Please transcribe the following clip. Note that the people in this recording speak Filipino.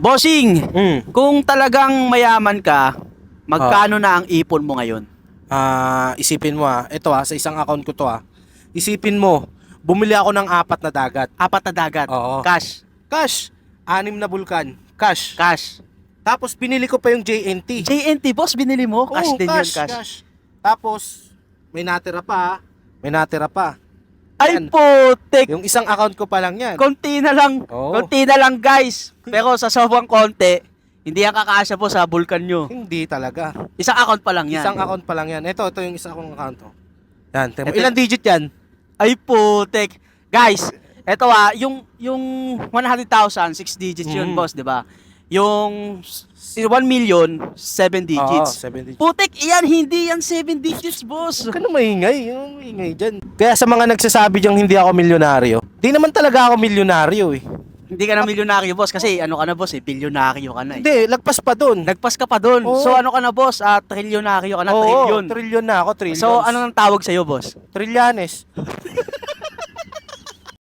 Bossing, kung talagang mayaman ka, magkano na ang ipon mo ngayon? Isipin mo ito sa isang account ko to Isipin mo, bumili ako ng 4 na dagat. 4 na dagat. Oo. Cash. Cash. 6 na bulkan. Cash. Cash. Tapos binili ko pa yung JNT. JNT, boss, binili mo? Cash Oo, din yun, cash. Tapos, may natira pa. May natira pa. Ay, Yan. putik. Yung isang account ko pa lang yan. Konti na lang. Oo. Konti na lang, guys. Pero sa sobrang konti, hindi yan kakasya po sa bulkan nyo. Hindi talaga. Isang account pa lang yan. Isang account pa lang yan. Ito yung isa akong account. Yan. Ito- Ilang digit yan? Ay, putik. Guys, eto yung 100,000, 6 digits yun, boss, di ba? Yung 1 million, 7 Oo, digits. 7 digits. Putik, yan, hindi yan 7 digits, boss. Huwag ka na maingay. Yung maingay dyan. Kaya sa mga nagsasabi diyang hindi ako milyonaryo, di naman talaga ako milyonaryo Hindi ka na milyonaryo, boss, kasi ano ka na, boss, bilyonaryo ka na eh. Hindi, lagpas pa dun. Nagpas ka pa doon. Oo. So ano ka na, boss? Trilyonaryo ka na, Oo, trilyon. trilyon na ako, trillions. So ano nang tawag sa'yo, boss? Trillianes.